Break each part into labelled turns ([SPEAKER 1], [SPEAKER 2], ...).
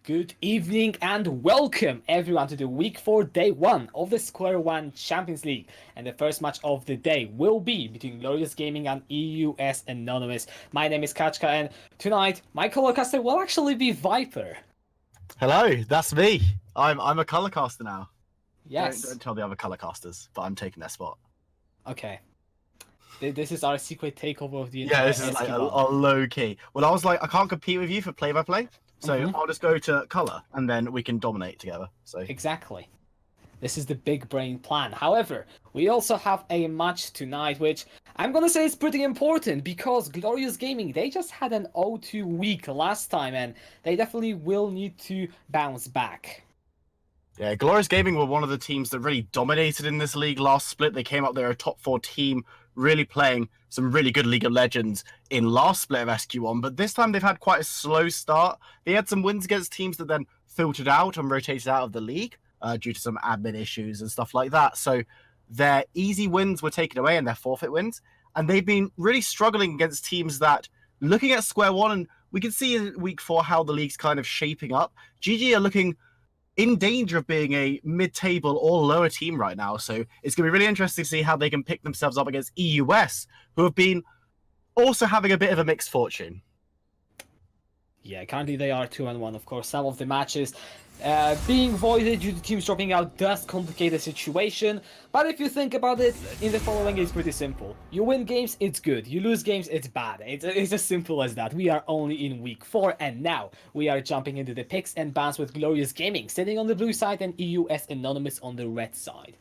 [SPEAKER 1] Good evening and welcome everyone to the week 4 day 1 of the SQ1 Champions League. And the first match of the day will be between Glorious Gaming and EUS Anonymous. My name is Kachka and tonight my colorcaster will actually be Viper.
[SPEAKER 2] Hello, that's me. I'm a colorcaster now.
[SPEAKER 1] Yes.
[SPEAKER 2] Don't tell the other colorcasters, but I'm taking their spot.
[SPEAKER 1] Okay. This is our secret takeover of the
[SPEAKER 2] Yeah,
[SPEAKER 1] entire
[SPEAKER 2] this is like a
[SPEAKER 1] SQ1.
[SPEAKER 2] low key. Well, I was like, I can't compete with you for play-by-play, so I'll just go to color and then we can dominate together. So
[SPEAKER 1] Exactly. This is the big brain plan. However, we also have a match tonight, which I'm gonna say is pretty important because Glorious Gaming, they just had an 0-2 week last time and they definitely will need to bounce back.
[SPEAKER 2] yeah, Glorious Gaming were one of the teams that really dominated in this league last split. They came up there a top 4 team, really playing some really good League of Legends in last split of SQ1, but this time they've had quite a slow start. They had some wins against teams that then filtered out and rotated out of the league due to some admin issues and stuff like that. So their easy wins were taken away and their forfeit wins, and they've been really struggling against teams that, looking at Square One, and we can see in week 4 how the league's kind of shaping up. GG are looking in danger of being a mid-table or lower team right now. So it's going to be really interesting to see how they can pick themselves up against EUS, who have been also having a bit of a mixed fortune.
[SPEAKER 1] Yeah, currently they are 2-1, of course. Some of the matches being voided due to teams dropping out does complicate the situation, but if you think about it, in the following it's pretty simple. You win games, it's good. You lose games, it's bad. It's as simple as that. We are only in week 4, and now we are jumping into the picks and bans with Glorious Gaming sitting on the blue side and EUS Anonymous on the red side.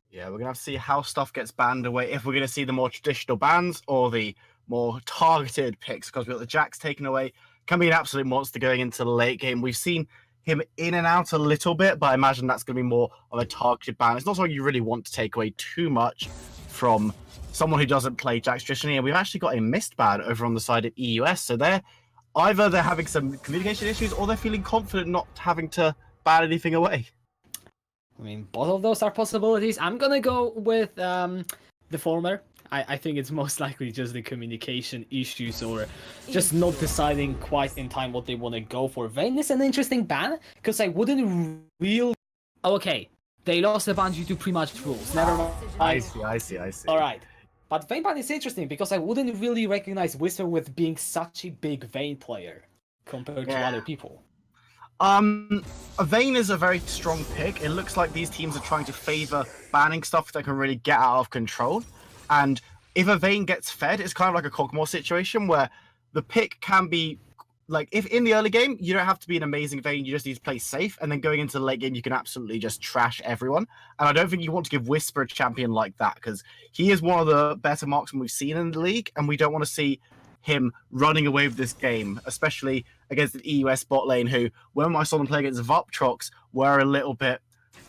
[SPEAKER 2] Yeah, we're going to have to see how stuff gets banned away, if we're going to see the more traditional bans or the more targeted picks, because we've got the Jacks taken away. Can be an absolute monster going into the late game. We've seen him in and out a little bit, but I imagine that's going to be more of a targeted ban. It's not something you really want to take away too much from someone who doesn't play Jacks traditionally, and we've actually got a missed ban over on the side of EUS, so they're having some communication issues or they're feeling confident not having to ban anything away.
[SPEAKER 1] I mean, both of those are possibilities. I'm gonna go with the former. I think it's most likely just the communication issues or just not deciding quite in time what they want to go for. Vayne is an interesting ban, because I wouldn't really... Oh, okay, they lost the ban due to pre-match rules. Never mind.
[SPEAKER 2] I see.
[SPEAKER 1] Alright. But Vayne ban is interesting, because I wouldn't really recognize Whisper with being such a big Vayne player compared to other people.
[SPEAKER 2] Vayne is a very strong pick. It looks like these teams are trying to favor banning stuff that can really get out of control. And if a Vayne gets fed, it's kind of like a Cogmore situation where the pick can be, like, if in the early game, you don't have to be an amazing Vayne, you just need to play safe, and then going into the late game, you can absolutely just trash everyone. And I don't think you want to give Whisper a champion like that, because he is one of the better marksmen we've seen in the league, and we don't want to see him running away with this game, especially against the EUS bot lane, who, when I saw them play against Vuptrox, were a little bit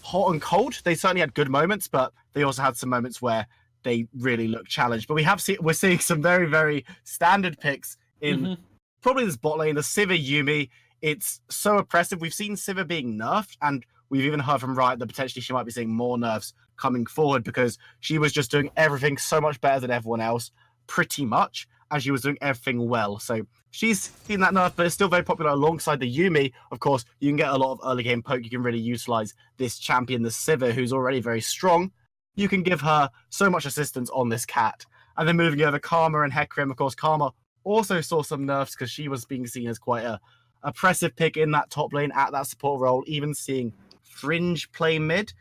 [SPEAKER 2] hot and cold. They certainly had good moments, but they also had some moments where they really look challenged. But we're seeing some very, very standard picks in probably this bot lane. The Sivir Yuumi, it's so oppressive. We've seen Sivir being nerfed, and we've even heard from Riot that potentially she might be seeing more nerfs coming forward, because she was just doing everything so much better than everyone else, pretty much, and she was doing everything well. So she's seen that nerf, but it's still very popular alongside the Yuumi. Of course, you can get a lot of early game poke. You can really utilize this champion, the Sivir, who's already very strong. You can give her so much assistance on this cat. And then moving over, Karma and Hecarim. Of course, Karma also saw some nerfs because she was being seen as quite a oppressive pick in that top lane at that support role, even seeing Fringe play mid.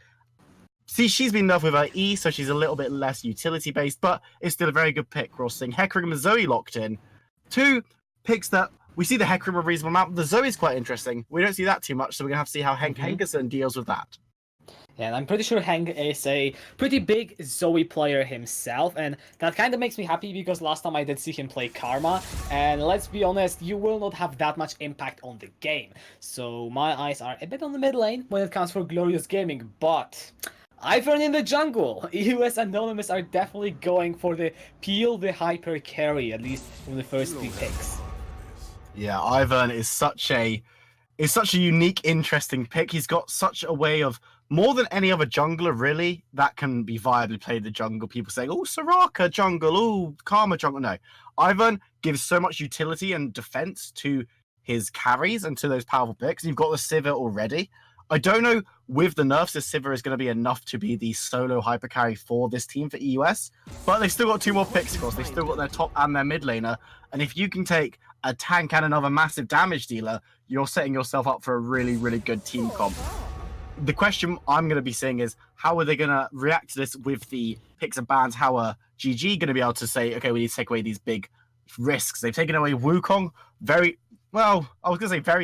[SPEAKER 2] See, she's been nerfed with her E, so she's a little bit less utility-based, but it's still a very good pick. We're also seeing Hecarim and Zoe locked in. Two picks that we see the Hecarim a reasonable amount. The Zoe's quite interesting. We don't see that too much, so we're going to have to see how Henk Henkerson deals with that.
[SPEAKER 1] Yeah, and I'm pretty sure Hank is a pretty big Zoe player himself, and that kind of makes me happy because last time I did see him play Karma, and let's be honest, you will not have that much impact on the game. So my eyes are a bit on the mid lane when it comes for Glorious Gaming, but Ivern in the jungle! EUS Anonymous are definitely going for the peel the hyper carry, at least from the first 3 picks.
[SPEAKER 2] Yeah, Ivern is such a unique, interesting pick. He's got such a way of, more than any other jungler, really, that can be viably played the jungle. People saying, oh, Soraka jungle, oh, Karma jungle. No. Ivern gives so much utility and defense to his carries and to those powerful picks. You've got the Sivir already. I don't know with the nerfs if Sivir is going to be enough to be the solo hyper carry for this team for EUS, but they've still got 2 more picks across. They've still got their top and their mid laner, and if you can take a tank and another massive damage dealer, you're setting yourself up for a really, really good team comp. The question I'm going to be saying is, how are they going to react to this with the picks and bans? How are GG going to be able to say, okay, we need to take away these big risks? They've taken away Wukong, very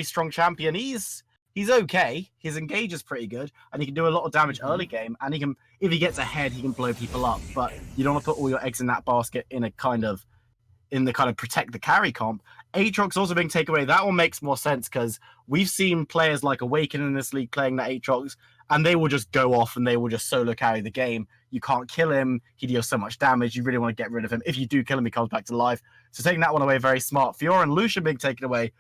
[SPEAKER 2] strong champion. He's okay. His engage is pretty good, and he can do a lot of damage early game. And he can, if he gets ahead, he can blow people up. But you don't want to put all your eggs in that basket in the kind of protect the carry comp. Aatrox also being taken away. That one makes more sense because we've seen players like Awaken in this league playing that Aatrox, and they will just go off and they will just solo carry the game. You can't kill him. He deals so much damage. You really want to get rid of him. If you do kill him, he comes back to life. So taking that one away, very smart. Fiora and Lucian being taken away.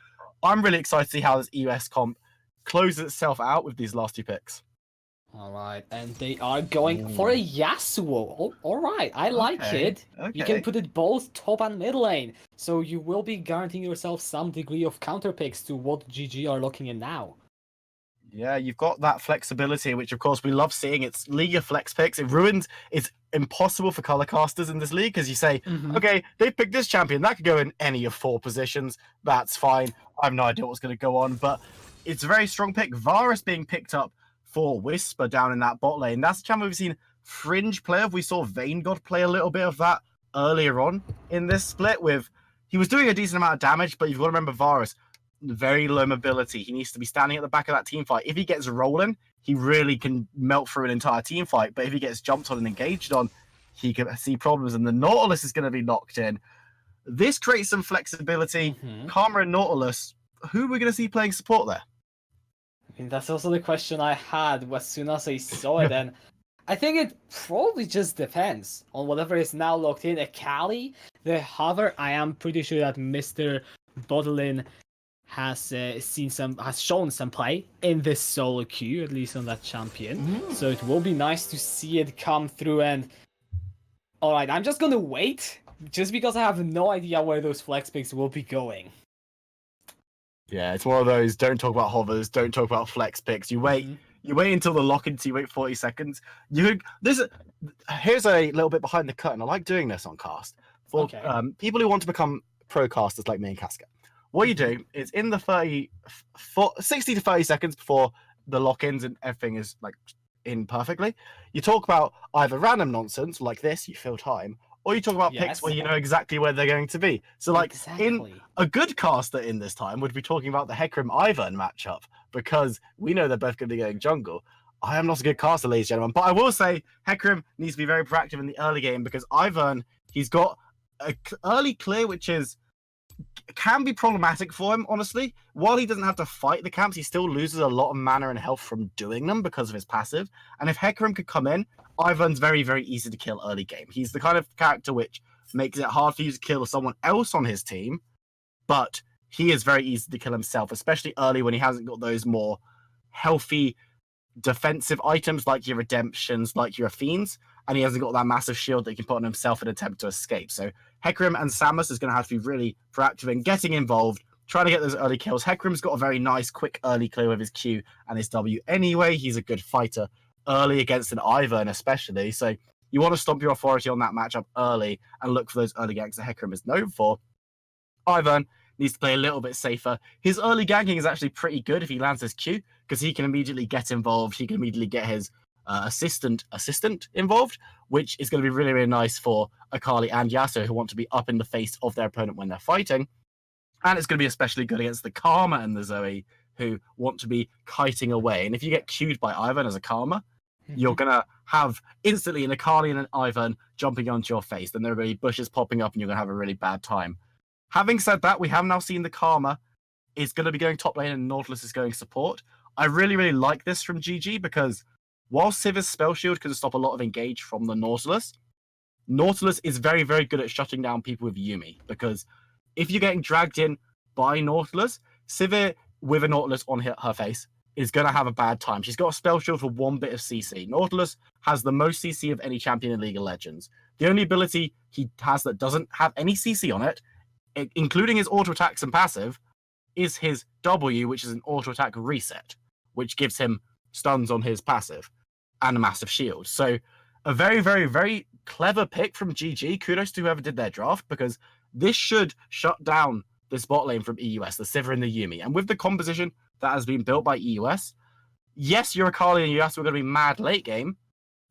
[SPEAKER 2] I'm really excited to see how this EUS comp closes itself out with these last 2 picks.
[SPEAKER 1] All right, and they are going for a Yasuo. All right, I like it.
[SPEAKER 2] Okay.
[SPEAKER 1] You can put it both top and mid lane, so you will be guaranteeing yourself some degree of counter picks to what GG are looking in now.
[SPEAKER 2] Yeah, you've got that flexibility, which of course we love seeing. It's League of Flex picks. It's impossible for color casters in this league because you say, okay, they picked this champion. That could go in any of 4 positions. That's fine. I have no idea what's going to go on, but it's a very strong pick. Varus being picked up for Whisper down in that bot lane. That's a champion we've seen Fringe play of. We saw Vaingod play a little bit of that earlier on in this split he was doing a decent amount of damage, but you've got to remember Varus, very low mobility. He needs to be standing at the back of that team fight. If he gets rolling, he really can melt through an entire team fight, but if he gets jumped on and engaged on, he can see problems, and the Nautilus is going to be locked in. This creates some flexibility. Karma and Nautilus, who are we going to see playing support there?
[SPEAKER 1] I mean, that's also the question I had as soon as I saw it, and I think it probably just depends on whatever is now locked in. Akali, the Hover, I am pretty sure that Mr. Bodlin has shown some play in this solo queue, at least on that champion. So it will be nice to see it come through. And all right, I'm just gonna wait, just because I have no idea where those flex picks will be going.
[SPEAKER 2] Yeah, it's one of those, don't talk about hovers, don't talk about flex picks. You wait until the lock-in, so you wait 40 seconds. Here's a little bit behind the curtain. I like doing this on cast. For people who want to become pro casters like me and Casca. What you do is in the 60 to 30 seconds before the lock-ins and everything is like in perfectly, you talk about either random nonsense like this, you fill time, or you talk about picks where you know exactly where they're going to be. So, like, in a good caster in this time would be talking about the Hecarim Ivern matchup, because we know they're both going to be going jungle. I am not a good caster, ladies and gentlemen, but I will say Hecarim needs to be very proactive in the early game, because Ivern, he's got an early clear, which can be problematic for him, honestly. While he doesn't have to fight the camps, he still loses a lot of mana and health from doing them because of his passive. And if Hecarim could come in, Ivern's very, very easy to kill early game. He's the kind of character which makes it hard for you to kill someone else on his team, but he is very easy to kill himself, especially early when he hasn't got those more healthy defensive items like your Redemptions, like your Fiends, and he hasn't got that massive shield that he can put on himself and attempt to escape. So Hecarim and Samus is going to have to be really proactive in getting involved, trying to get those early kills. Hecarim's got a very nice, quick early clear with his Q and his W anyway. He's a good fighter early against an Ivern especially. So you want to stomp your authority on that matchup early and look for those early ganks that Hecarim is known for. Ivern needs to play a little bit safer. His early ganking is actually pretty good if he lands his Q, because he can immediately get involved. He can immediately get his assistant involved, which is going to be really, really nice for Akali and Yasuo, who want to be up in the face of their opponent when they're fighting. And it's going to be especially good against the Karma and the Zoe, who want to be kiting away. And if you get queued by Ivern as a Karma, you're going to have instantly an Akali and an Ivern jumping onto your face. Then there are really bushes popping up and you're going to have a really bad time. Having said that, we have now seen the Karma is going to be going top lane and Nautilus is going support. I really, really like this from GG, because while Sivir's spell shield can stop a lot of engage from the Nautilus, Nautilus is very, very good at shutting down people with Yuumi, because if you're getting dragged in by Nautilus, Sivir with a Nautilus on her face is going to have a bad time. She's got a spell shield for 1 bit of CC. Nautilus has the most CC of any champion in League of Legends. The only ability he has that doesn't have any CC on it, including his auto attacks and passive, is his W, which is an auto attack reset, which gives him stuns on his passive and a massive shield. So a very, very, very clever pick from GG. Kudos to whoever did their draft, because this should shut down this bot lane from EUS, the Sivir and the Yuumi. And with the composition that has been built by EUS, yes, your Akali and EUS were going to be mad late game,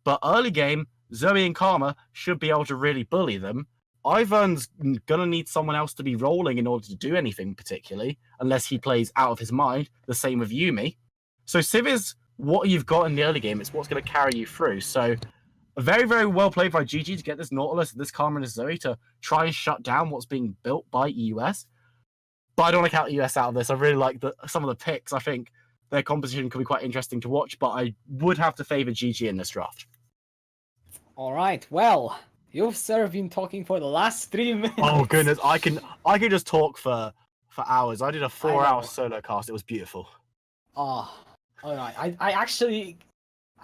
[SPEAKER 2] but early game, Zoe and Karma should be able to really bully them. Ivern's going to need someone else to be rolling in order to do anything particularly, unless he plays out of his mind. The same with Yuumi. So Sivir's what you've got in the early game. It's what's going to carry you through. So very, very well played by GG to get this Nautilus, this Karma and this Zoe to try and shut down what's being built by EUS. But I don't want to count EUS out of this. I really like some of the picks. I think their composition could be quite interesting to watch, but I would have to favour GG in this draft.
[SPEAKER 1] All right, well, you've sir been talking for the last 3 minutes.
[SPEAKER 2] Oh goodness, I can just talk for hours. I did a 4-hour solo cast. It was beautiful.
[SPEAKER 1] Oh, all right.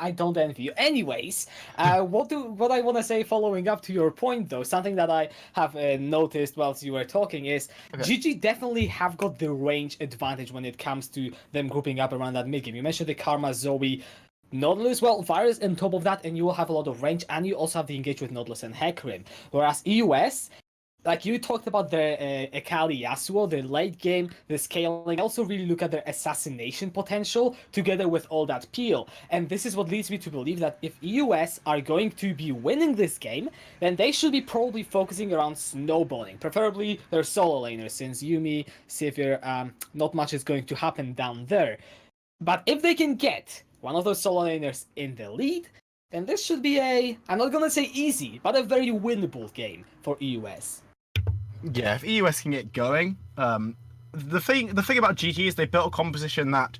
[SPEAKER 1] I don't envy you. Anyways, what I want to say following up to your point, though, something that I have noticed whilst you were talking is GG definitely have got the range advantage when it comes to them grouping up around that mid game. You mentioned the Karma, Zoe, Nautilus, well, Virus on top of that, and you will have a lot of range, and you also have the engage with Nautilus and Hecarim. Whereas EUS, like you talked about the Akali Yasuo, the late game, the scaling, also really look at their assassination potential together with all that peel. And this is what leads me to believe that if EUS are going to be winning this game, then they should be probably focusing around snowballing, preferably their solo laners, since Yuumi, Sivir, not much is going to happen down there. But if they can get one of those solo laners in the lead, then this should be I'm not gonna say easy, but a very winnable game for EUS.
[SPEAKER 2] Yeah, if EUS can get going, the thing about GG is they built a composition that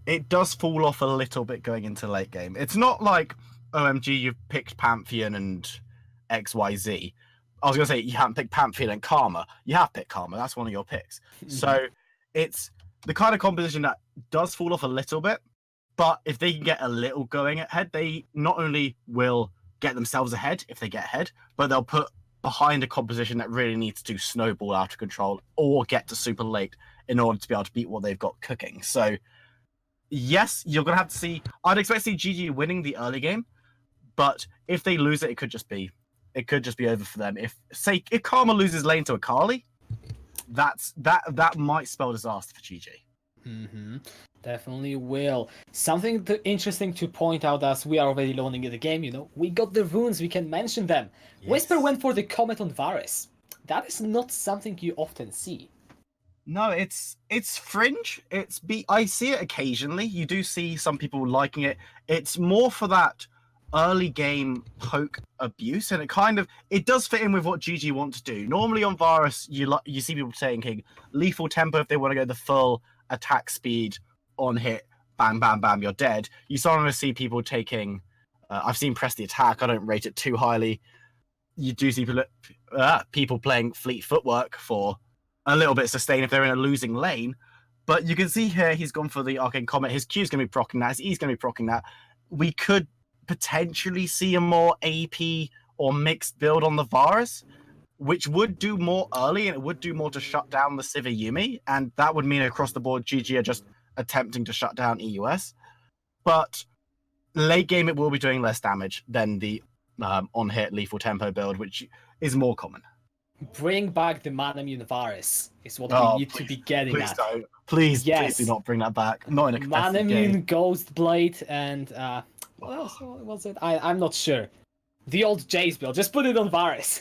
[SPEAKER 2] it does fall off a little bit going into late game. It's not like, OMG, you've picked Pantheon and XYZ. I was gonna say you haven't picked Pantheon and Karma. You have picked Karma. That's one of your picks. So it's the kind of composition that does fall off a little bit. But if they can get a little going ahead, they not only will get themselves ahead if they get ahead, but they'll put behind a composition that really needs to snowball out of control or get to super late in order to be able to beat what they've got cooking. So, yes, you're going to have to see... I'd expect to see GG winning the early game, but if they lose it, it could just be over for them. If Karma loses lane to Akali, that might spell disaster for GG.
[SPEAKER 1] Mm-hmm. Definitely will. Something interesting to point out as we are already learning in the game, we got the runes, we can mention them. Yes. Whisper went for the Comet on Varus. That is not something you often see.
[SPEAKER 2] No, it's fringe. I see it occasionally. You do see some people liking it. It's more for that early game poke abuse, and it does fit in with what GG want to do. Normally on Varus, you see people taking lethal tempo if they want to go the full attack speed on hit, bam, bam, bam, you're dead. You sometimes see people taking, I've seen press the attack, I don't rate it too highly. You do see people playing fleet footwork for a little bit sustain if they're in a losing lane. But you can see here, he's gone for the Arcane Comet. His Q's going to be proccing that, his E's going to be proccing that. We could potentially see a more AP or mixed build on the Varus, which would do more early, and it would do more to shut down the Sivir Yuumi, and that would mean across the board GG are just attempting to shut down EUS. But late game it will be doing less damage than the on-hit lethal tempo build, which is more common.
[SPEAKER 1] Bring back the Manamune Varus is what we need to be getting
[SPEAKER 2] please
[SPEAKER 1] at.
[SPEAKER 2] Don't. Please do not bring that back. Not in a competitive game.
[SPEAKER 1] Manamune, Ghostblade, and what else was it? I'm not sure. The old Jace build, just put it on Varus.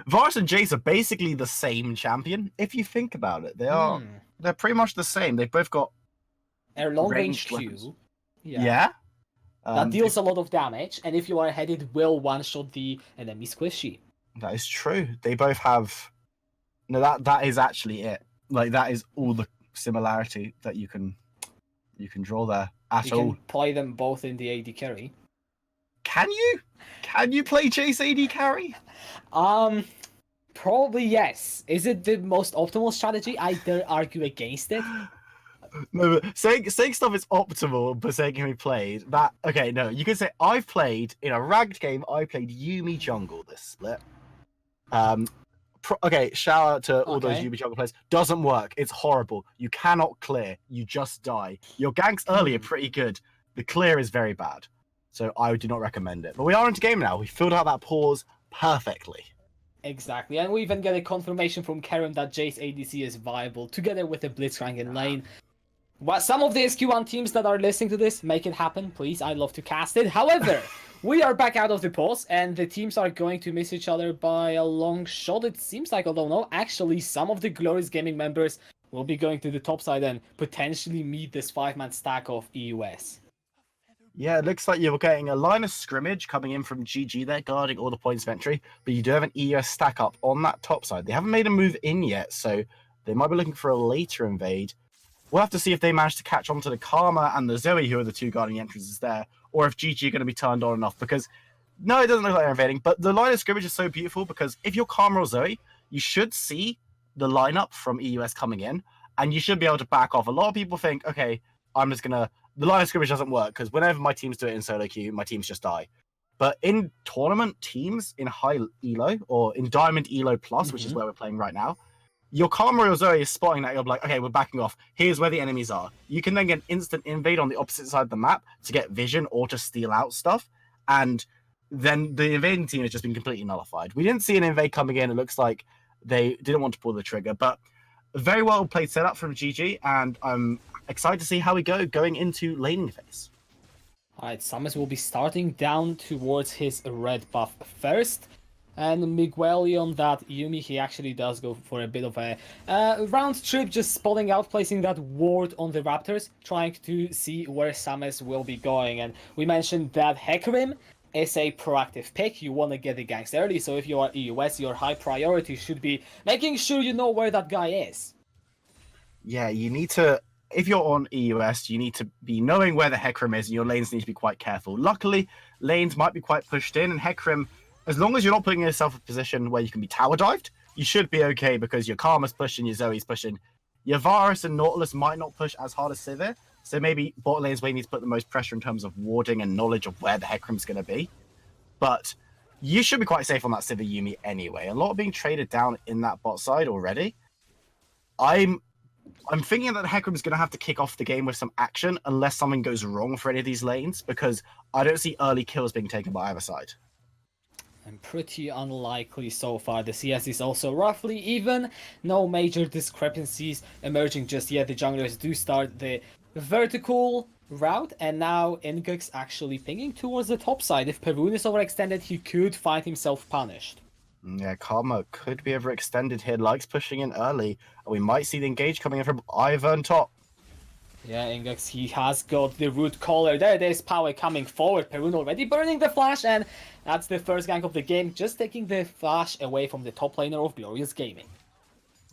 [SPEAKER 2] Varus and Jace are basically the same champion, if you think about it. They're pretty much the same. They've both got
[SPEAKER 1] a long range Q.
[SPEAKER 2] Yeah.
[SPEAKER 1] That deals a lot of damage, and if you are ahead, it will one-shot the enemy squishy.
[SPEAKER 2] That is true. They both have... No, that is actually it. Like, that is all the similarity that you can draw there at all.
[SPEAKER 1] You can play them both in the AD carry.
[SPEAKER 2] Can you? Can you play Jace AD carry?
[SPEAKER 1] Probably yes. Is it the most optimal strategy? I dare argue against it.
[SPEAKER 2] No, but saying stuff is optimal, but saying can be played, okay, no, you can say I've played, in a ranked game, I played Yuumi jungle this split. Okay, shout out to all those
[SPEAKER 1] Okay.
[SPEAKER 2] UB jungle players. Doesn't work. It's horrible. You cannot clear. You just die. Your ganks early are pretty good. The clear is very bad. So I do not recommend it. But we are into game now. We filled out that pause perfectly.
[SPEAKER 1] Exactly, and we even get a confirmation from Karen that Jace ADC is viable, together with the Blitzcrank in lane. Well, some of the SQ1 teams that are listening to this, make it happen, please. I'd love to cast it. However, we are back out of the pause, and the teams are going to miss each other by a long shot, it seems like. Although, no, actually, some of the Glorious Gaming members will be going to the top side and potentially meet this 5-man stack of EUS.
[SPEAKER 2] Yeah, it looks like you're getting a line of scrimmage coming in from GG there, guarding all the points of entry, but you do have an EUS stack up on that top side. They haven't made a move in yet, so they might be looking for a later invade. We'll have to see if they manage to catch on to the Karma and the Zoe, who are the two guarding entrances there, or if GG are going to be turned on enough, because no, it doesn't look like they're invading, but the line of scrimmage is so beautiful because if you're Karma or Zoe, you should see the lineup from EUS coming in, and you should be able to back off. A lot of people think, okay, I'm just going to... The line of scrimmage doesn't work because whenever my teams do it in solo queue, my teams just die. But in tournament teams, in high elo or in Diamond Elo Plus, which is where we're playing right now, your Karma or Zoe is spotting that. You're like, okay, we're backing off. Here's where the enemies are. You can then get an instant invade on the opposite side of the map to get vision or to steal out stuff. And then the invading team has just been completely nullified. We didn't see an invade coming in. It looks like they didn't want to pull the trigger. But very well played setup from GG. And I'm excited to see how we going into laning phase.
[SPEAKER 1] Alright, Summers will be starting down towards his red buff first. And Migueli on that Yumi, he actually does go for a bit of a round trip, just spotting out, placing that ward on the Raptors, trying to see where Summers will be going. And we mentioned that Hecarim is a proactive pick. You want to get the ganks early, so if you are EUS, your high priority should be making sure you know where that guy is.
[SPEAKER 2] Yeah, you need to... If you're on EUS, you need to be knowing where the Hecarim is, and your lanes need to be quite careful. Luckily, lanes might be quite pushed in, and Hecarim, as long as you're not putting yourself in a position where you can be tower dived, you should be okay because your Karma's pushing, your Zoe's pushing. Your Varus and Nautilus might not push as hard as Sivir, so maybe bot lane's where you need to put the most pressure in terms of warding and knowledge of where the Hecarim's going to be. But you should be quite safe on that Sivir Yumi anyway. A lot being traded down in that bot side already. I'm thinking that Hecarim's going to have to kick off the game with some action unless something goes wrong for any of these lanes, because I don't see early kills being taken by either side.
[SPEAKER 1] And pretty unlikely so far. The CS is also roughly even. No major discrepancies emerging just yet. The junglers do start the vertical route, and now Ingux actually pinging towards the top side. If Perun is overextended, he could find himself punished.
[SPEAKER 2] Yeah, Karma could be overextended here, likes pushing in early, and we might see the engage coming in from Ivern top.
[SPEAKER 1] Yeah, Ingux, he has got the root collar. There's power coming forward. Perun already burning the flash, and that's the first gank of the game, just taking the flash away from the top laner of Glorious Gaming.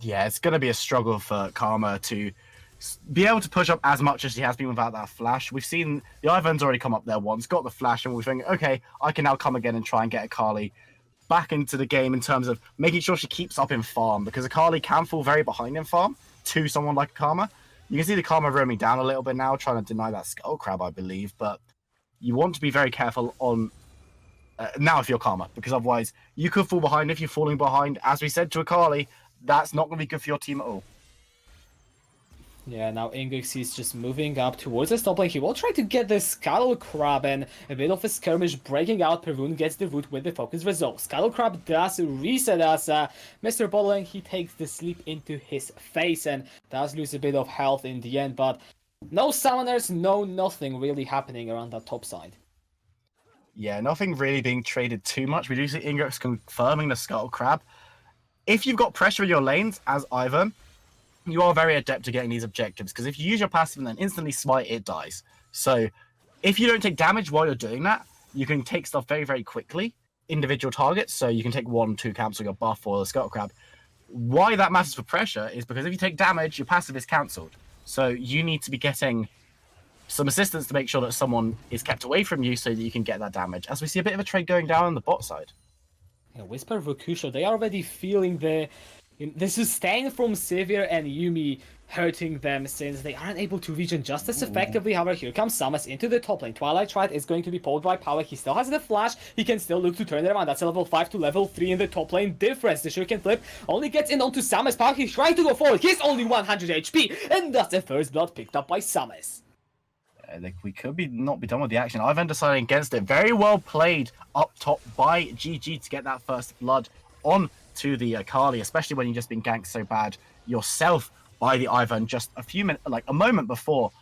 [SPEAKER 2] Yeah, it's going to be a struggle for Karma to be able to push up as much as he has been without that flash. We've seen the Ivern's already come up there once, got the flash, and we're thinking, okay, I can now come again and try and get Akali back into the game in terms of making sure she keeps up in farm, because Akali can fall very behind in farm to someone like Karma. You can see the Karma roaming down a little bit now, trying to deny that Skull Crab, I believe, but you want to be very careful on now if you're Karma, because otherwise you could fall behind. If you're falling behind, as we said to Akali, that's not going to be good for your team at all.
[SPEAKER 1] Yeah, now Ingux is just moving up towards the top lane. He will try to get the Scuttle Crab, and a bit of a skirmish breaking out. Perun gets the root with the focus result. Scuttle Crab does reset as Mr. Bottling, he takes the sleep into his face and does lose a bit of health in the end, but no summoners, no nothing really happening around that top side.
[SPEAKER 2] Yeah, nothing really being traded too much. We do see Ingux confirming the Scuttle Crab. If you've got pressure in your lanes, as Ivern, you are very adept at getting these objectives, because if you use your passive and then instantly smite, it dies. So if you don't take damage while you're doing that, you can take stuff very, very quickly, individual targets, so you can take 1-2 cancel your buff or the Scuttle Crab. Why that matters for pressure is because if you take damage, your passive is cancelled. So you need to be getting some assistance to make sure that someone is kept away from you so that you can get that damage, as we see a bit of a trade going down on the bot side.
[SPEAKER 1] Yeah, Whisper Rokusho, they are already feeling the The sustain from Sivir and Yuumi hurting them since they aren't able to regen just as effectively. However, here comes Samus into the top lane. Twilight Stride is going to be pulled by power. He still has the flash. He can still look to turn it around. That's a level 5 to level 3 in the top lane difference. The Shuriken flip only gets in onto Samus. Power, he's trying to go forward. He's only 100 HP. And that's the first blood picked up by Samus.
[SPEAKER 2] We could not be done with the action. Ivan deciding against it. Very well played up top by GG to get that first blood on to the Akali, especially when you've just been ganked so bad yourself by the Ivan just a few minutes, like a moment before.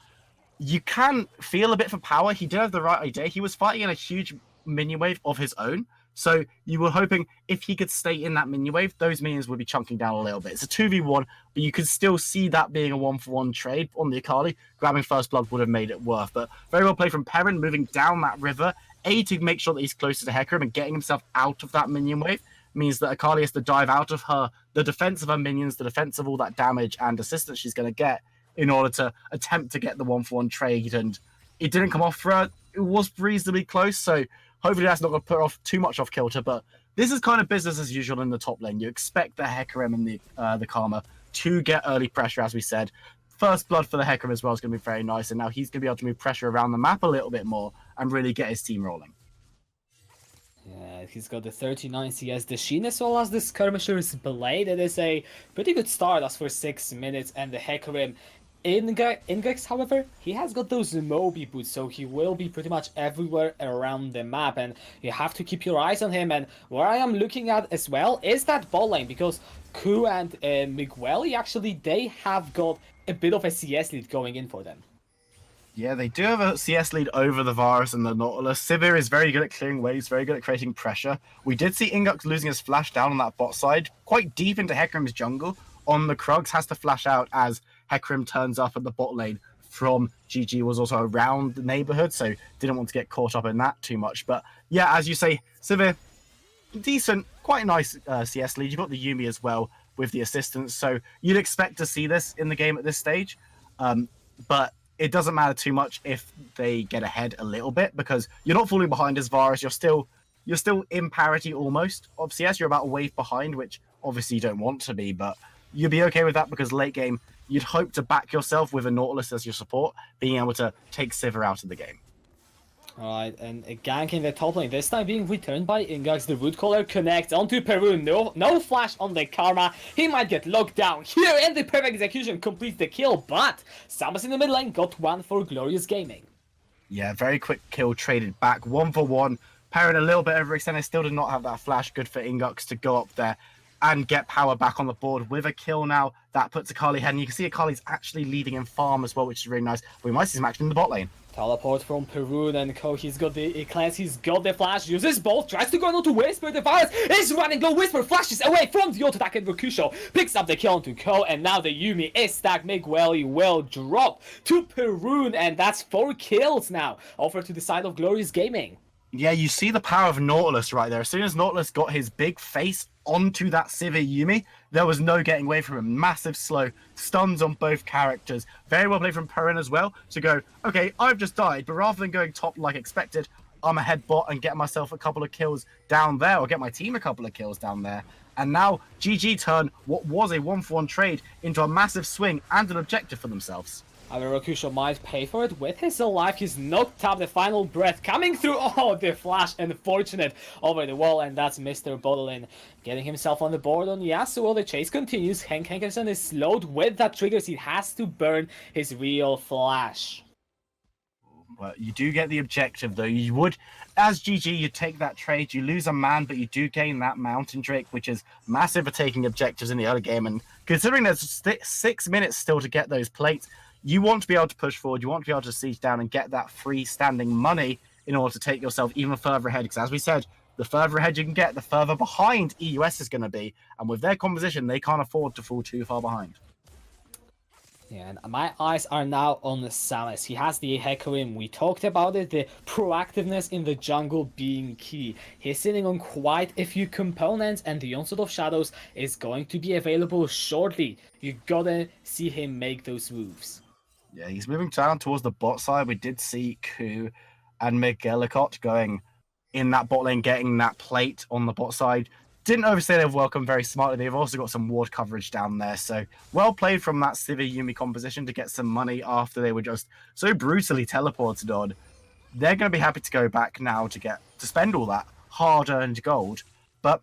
[SPEAKER 2] You can feel a bit for power. He did have the right idea. He was fighting in a huge minion wave of his own. So you were hoping if he could stay in that minion wave, those minions would be chunking down a little bit. It's a 2v1, but you could still see that being a 1-for-1 trade on the Akali. Grabbing first blood would have made it worth. But very well played from Perrin, moving down that river. To make sure that he's closer to Hecarim and getting himself out of that minion wave means that Akali has to dive out of the defense of her minions, the defense of all that damage and assistance she's going to get in order to attempt to get the 1-for-1 trade. And it didn't come off for her. It was reasonably close, so hopefully that's not going to put off too much off kilter. But this is kind of business as usual in the top lane. You expect the Hecarim and the Karma to get early pressure, as we said. First blood for the Hecarim as well is going to be very nice, and now he's going to be able to move pressure around the map a little bit more and really get his team rolling.
[SPEAKER 1] Yeah, he's got the 39 CS, the Sheen as well as the Skirmisher's Blade. It is a pretty good start as for 6 minutes, and the Hecarim Ingex, however, he has got those Moby boots, so he will be pretty much everywhere around the map, and you have to keep your eyes on him. And where I am looking at as well is that bot lane, because Ku and Miguel, actually, they have got a bit of a CS lead going in for them.
[SPEAKER 2] Yeah, they do have a CS lead over the Varus and the Nautilus. Sivir is very good at clearing waves, very good at creating pressure. We did see Ingux losing his flash down on that bot side, quite deep into Hecarim's jungle. On the Krugs, has to flash out as Hecarim turns up at the bot lane from GG, was also around the neighborhood, so didn't want to get caught up in that too much. But yeah, as you say, Sivir, decent, quite nice CS lead. You've got the Yuumi as well with the assistance, so you'd expect to see this in the game at this stage. But it doesn't matter too much if they get ahead a little bit, because you're not falling behind as Varus. You're still in parity almost of CS. You're about a wave behind, which obviously you don't want to be, but you'll be okay with that because late game you'd hope to back yourself with a Nautilus as your support, being able to take Sivir out of the game.
[SPEAKER 1] Alright, and a gank in the top lane, this time being returned by Ingax. The Woodcaller connects onto Peru. No flash on the Karma. He might get locked down here, and the perfect execution completes the kill, but Samus in the mid lane got one for Glorious Gaming.
[SPEAKER 2] Yeah, very quick kill, traded back, 1-for-1. Perrin a little bit overextended, still did not have that flash. Good for Ingux to go up there and get power back on the board with a kill now. That puts Akali ahead, and you can see Akali's actually leading in farm as well, which is really nice. We might see some action in the bot lane.
[SPEAKER 1] Teleport from Perun, and Ko, he's got the Eclipse, he's got the flash, uses both, tries to go on to Whisper. The Virus is running low. Whisper flashes away from the auto attack, and Rokusho picks up the kill onto Ko, and now the Yuumi is stacked. Miguel will drop to Perun, and that's 4 kills now, over to the side of Glorious Gaming.
[SPEAKER 2] Yeah, you see the power of Nautilus right there. As soon as Nautilus got his big face onto that Sivir Yuumi, there was no getting away from him. Massive slow stuns on both characters. Very well played from Perrin as well to go, okay, I've just died, but rather than going top like expected, I'm a head bot and get myself a couple of kills down there, or get my team a couple of kills down there. And now GG turn what was a 1-for-1 trade into a massive swing and an objective for themselves.
[SPEAKER 1] However, Rokusho might pay for it with his life. He's knocked up, the final breath coming through. Oh, the flash, unfortunate, over the wall, and that's Mr. Bodolin getting himself on the board on Yasuo. The chase continues. Hank Hankerson is slowed with that triggers. He has to burn his real flash.
[SPEAKER 2] Well, you do get the objective, though. You would, as GG, you take that trade. You lose a man, but you do gain that Mountain Drake, which is massive for taking objectives in the early game. And considering there's 6 minutes still to get those plates, you want to be able to push forward. You want to be able to siege down and get that freestanding money in order to take yourself even further ahead. Because as we said, the further ahead you can get, the further behind EUS is going to be. And with their composition, they can't afford to fall too far behind.
[SPEAKER 1] Yeah, and my eyes are now on Samus. He has the Hecarim. We talked about it, the proactiveness in the jungle being key. He's sitting on quite a few components, and the Onslaught of Shadows is going to be available shortly. You gotta see him make those moves.
[SPEAKER 2] Yeah, he's moving down towards the bot side. We did see Ku and Miguelicot going in that bot lane, getting that plate on the bot side. didn't overstay their welcome very smartly. They've also got some ward coverage down there. So well played from that Sivir Yumi composition to get some money after they were just so brutally teleported on. They're going to be happy to go back now to spend all that hard-earned gold. But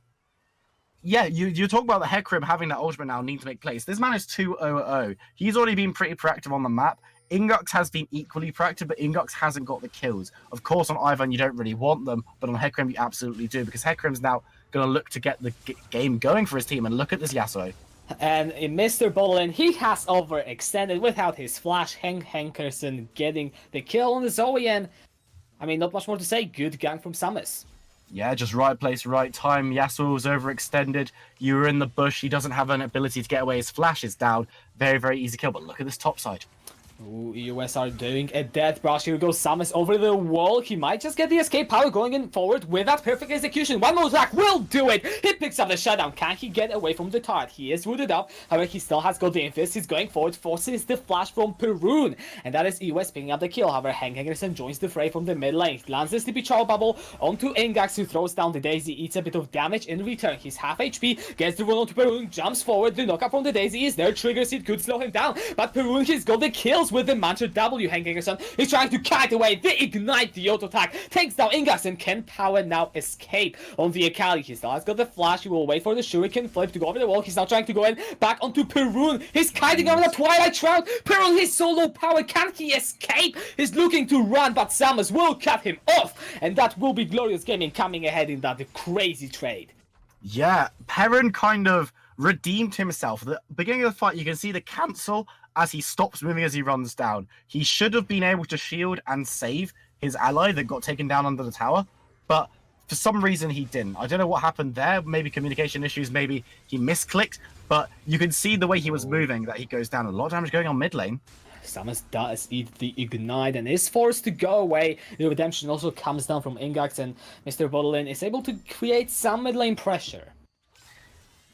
[SPEAKER 2] yeah, you talk about the Hecarim having that ultimate now needing to make plays. This man is 2-0-0. He's already been pretty proactive on the map. Ingux has been equally proactive, but Ingux hasn't got the kills. Of course, on Ivan, you don't really want them, but on Hecarim, you absolutely do, because Hecarim's now going to look to get the game going for his team, and look at this Yasuo.
[SPEAKER 1] And in Mr. Bolin, he has overextended without his flash. Henkerson getting the kill on the Zoe, and I mean, not much more to say. Good gank from Samus.
[SPEAKER 2] Yeah, just right place, right time. Yasuo was overextended. You were in the bush. He doesn't have an ability to get away. His flash is down. Very, very easy kill, but look at this top side.
[SPEAKER 1] Ooh, EUS are doing a death brush. Here goes Samus over the wall. He might just get the escape power going in forward with that perfect execution. One more attack will do it. He picks up the shutdown. Can he get away from the turret? He is rooted up. However, he still has got the infist. He's going forward, forces the flash from Perun. And that is EUS picking up the kill. However, Henkerson joins the fray from the mid lane. Lands the Sleepy Chow Bubble onto Ingax, who throws down the Daisy, eats a bit of damage in return. He's half HP, gets the run onto Perun, jumps forward. The knockup from the Daisy is there. Trigger Seed could slow him down. But Perun, he's got the kills with the Mantra W. Henkerson is trying to kite away the Ignite, the auto attack, takes down Ingax, and can power now escape on the Akali. He still has got the flash. He will wait for the Shuriken flip to go over the wall. He's now trying to go in back onto Perun. He's kiting over the Twilight Shroud. Perun, his solo power. Can he escape? He's looking to run, but Samus will cut him off, and that will be Glorious Gaming coming ahead in that crazy trade.
[SPEAKER 2] Yeah, Perrin kind of redeemed himself. At the beginning of the fight, you can see the cancel as he stops moving as he runs down. He should have been able to shield and save his ally that got taken down under the tower, but for some reason he didn't. I don't know what happened there. Maybe communication issues, maybe he misclicked, but you can see the way he was moving that he goes down. A lot of damage going on mid lane.
[SPEAKER 1] Samus does eat the Ignite and is forced to go away. The redemption also comes down from Ingax, and Mr. Bodolin is able to create some mid lane pressure.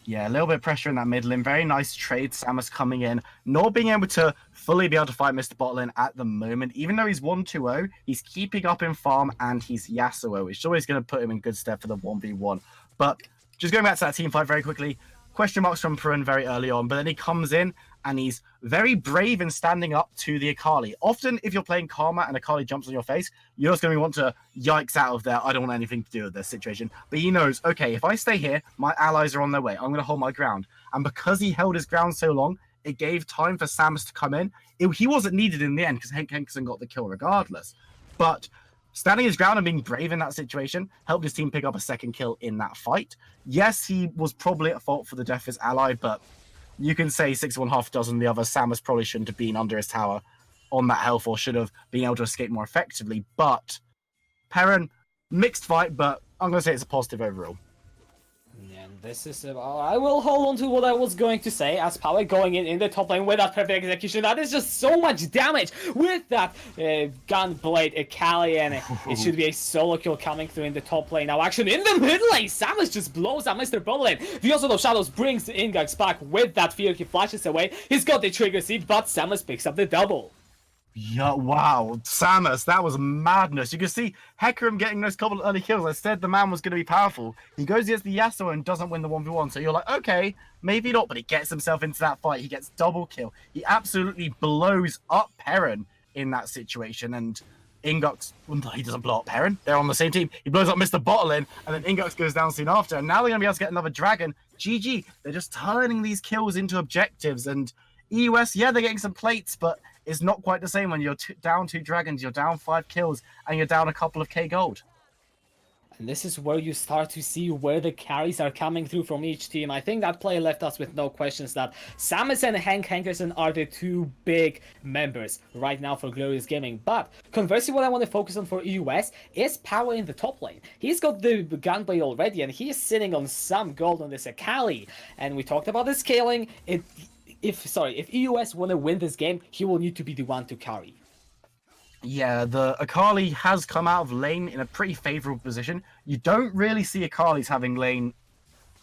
[SPEAKER 2] Yeah, a little bit of pressure in that mid lane. Very nice trade. Samus coming in, not being able to fully be able to fight Mr. Botlane at the moment. Even though he's 1-2-0, he's keeping up in farm, and he's Yasuo, which is always going to put him in good stead for the 1v1. But just going back to that team fight very quickly, question marks from Perun very early on, but then he comes in and he's very brave in standing up to the Akali. Often, if you're playing Karma and Akali jumps on your face, you're just going to want to yikes out of there. I don't want anything to do with this situation. But he knows, okay, if I stay here, my allies are on their way. I'm going to hold my ground. And because he held his ground so long, it gave time for Samus to come in. He wasn't needed in the end because Henkerson got the kill regardless. But standing his ground and being brave in that situation helped his team pick up a second kill in that fight. Yes, he was probably at fault for the death of his ally, but you can say 6-1 half dozen the other. Samus probably shouldn't have been under his tower on that health, or should have been able to escape more effectively. But Perrin, mixed fight, but I'm going to say it's a positive overall.
[SPEAKER 1] And this is I will hold on to what I was going to say, as Power going in the top lane with that perfect execution. That is just so much damage with that Gunblade Akali, and it should be a solo kill coming through in the top lane. Now actually in the mid lane, Samus just blows out Mr. Botlane. The also of Shadows brings the Ingax back with that fear. He flashes away. He's got the trigger seed, but Samus picks up the double.
[SPEAKER 2] Yeah, wow, Samus, that was madness. You can see Hecarim getting those couple of early kills. I said the man was going to be powerful. He goes against the Yasuo and doesn't win the 1v1. So you're like, okay, maybe not, but he gets himself into that fight. He gets double kill. He absolutely blows up Perrin in that situation. And Ingux, well, he doesn't blow up Perrin. They're on the same team. He blows up Mr. Botlane, and then Ingux goes down soon after. And now they're going to be able to get another dragon. GG. They're just turning these kills into objectives. And EUS, yeah, they're getting some plates, but it's not quite the same when you're down 2 dragons, you're down 5 kills, and you're down a couple of K gold.
[SPEAKER 1] And this is where you start to see where the carries are coming through from each team. I think that play left us with no questions that Samus and Henkerson are the 2 big members right now for Glorious Gaming. But conversely, what I want to focus on for EUS is Power in the top lane. He's got the gunblade already, and he is sitting on some gold on this Akali. And we talked about the scaling. If EUS want to win this game, he will need to be the one to carry.
[SPEAKER 2] Yeah, the Akali has come out of lane in a pretty favorable position. You don't really see Akalis having lane